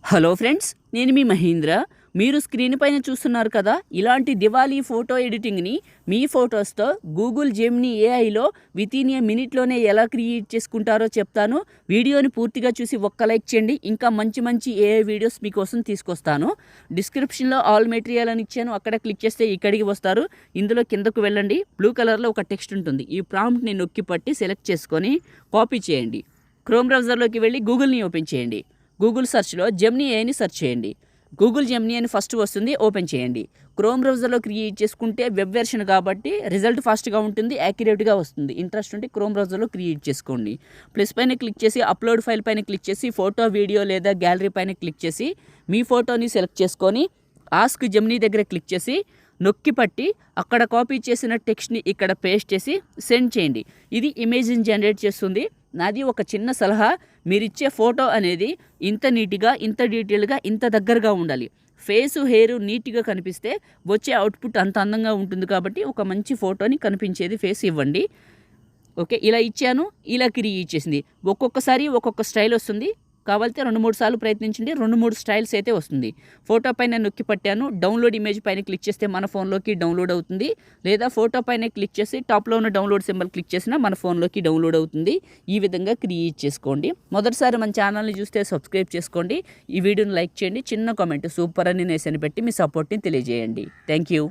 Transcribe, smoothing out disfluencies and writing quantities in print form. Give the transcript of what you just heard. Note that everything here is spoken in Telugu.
హలో ఫ్రెండ్స్, నేను మీ మహేంద్ర. మీరు స్క్రీన్ పైన చూస్తున్నారు కదా, ఇలాంటి దివాళీ ఫోటో ఎడిటింగ్ని మీ ఫొటోస్తో గూగుల్ జెమినీ ఏఐలో వితిన్ ఏ మినిట్లోనే ఎలా క్రియేట్ చేసుకుంటారో చెప్తాను. వీడియోని పూర్తిగా చూసి ఒక్క లైక్ చేయండి. ఇంకా మంచి మంచి ఏఐ వీడియోస్ మీకోసం తీసుకొస్తాను. డిస్క్రిప్షన్లో ఆల్ మెటీరియల్ అని ఇచ్చాను, అక్కడ క్లిక్ చేస్తే ఇక్కడికి వస్తారు. ఇందులో కిందకు వెళ్ళండి, బ్లూ కలర్లో ఒక టెక్స్ట్ ఉంటుంది. ఈ ప్రాంప్ట్ని నొక్కి పట్టి సెలెక్ట్ చేసుకొని కాపీ చేయండి. క్రోమ్ బ్రౌజర్లోకి వెళ్ళి గూగుల్ని ఓపెన్ చేయండి. గూగుల్ సెర్చ్లో జెమినీ ఏఐని సెర్చ్ చేయండి. గూగుల్ జెమినీ అని ఫస్ట్ వస్తుంది, ఓపెన్ చేయండి. క్రోమ్ బ్రౌజర్లో క్రియేట్ చేసుకుంటే వెబ్ వెర్షన్ కాబట్టి రిజల్ట్ ఫాస్ట్గా ఉంటుంది, యాక్యురేట్గా వస్తుంది. ఇంట్రెస్ట్ ఉంటే క్రోమ్ బ్రౌజర్లో క్రియేట్ చేసుకోండి. ప్లస్ పైన క్లిక్ చేసి అప్లోడ్ ఫైల్ పైన క్లిక్ చేసి ఫోటో, వీడియో లేదా గ్యాలరీ పైన క్లిక్ చేసి మీ ఫోటోని సెలెక్ట్ చేసుకొని ఆస్క్ జెమినీ దగ్గర క్లిక్ చేసి నొక్కి పట్టి అక్కడ కాపీ చేసిన టెక్స్ట్ని ఇక్కడ పేస్ట్ చేసి సెండ్ చేయండి. ఇది ఇమేజ్ని జనరేట్ చేస్తుంది. నాది ఒక చిన్న సలహా, మీరిచ్చే ఫోటో అనేది ఇంత నీట్గా, ఇంత డీటెయిల్గా, ఇంత దగ్గరగా ఉండాలి. ఫేసు, హెయిర్ నీట్గా కనిపిస్తే వచ్చే అవుట్పుట్ అంత అందంగా ఉంటుంది. కాబట్టి ఒక మంచి ఫోటోని కనిపించేది ఫేస్ ఇవ్వండి. ఓకే, ఇలా ఇచ్చాను, ఇలా క్రియేట్ ఇచ్చేసింది. ఒక్కొక్కసారి ఒక్కొక్క స్టైల్ వస్తుంది. కావాలితే 2-3 సార్లు ప్రయత్నించండి, 2-3 స్టైల్స్ అయితే వస్తుంది. ఫోటో పైన నొక్కి పట్టాను, డౌన్లోడ్ ఇమేజ్ పైన క్లిక్ చేస్తే మన ఫోన్లోకి డౌన్లోడ్ అవుతుంది. లేదా ఫోటో పైన క్లిక్ చేసి టాప్లో ఉన్న డౌన్లోడ్ సింబల్ క్లిక్ చేసినా మన ఫోన్లోకి డౌన్లోడ్ అవుతుంది. ఈ విధంగా క్రియేట్ చేసుకోండి. మొదటిసారి మన ఛానల్ని చూస్తే సబ్స్క్రైబ్ చేసుకోండి. ఈ వీడియోని లైక్ చేయండి. చిన్న కామెంట్ సూపర్ అని నేసని పెట్టి మీ సపోర్ట్ని తెలియజేయండి. Thank you.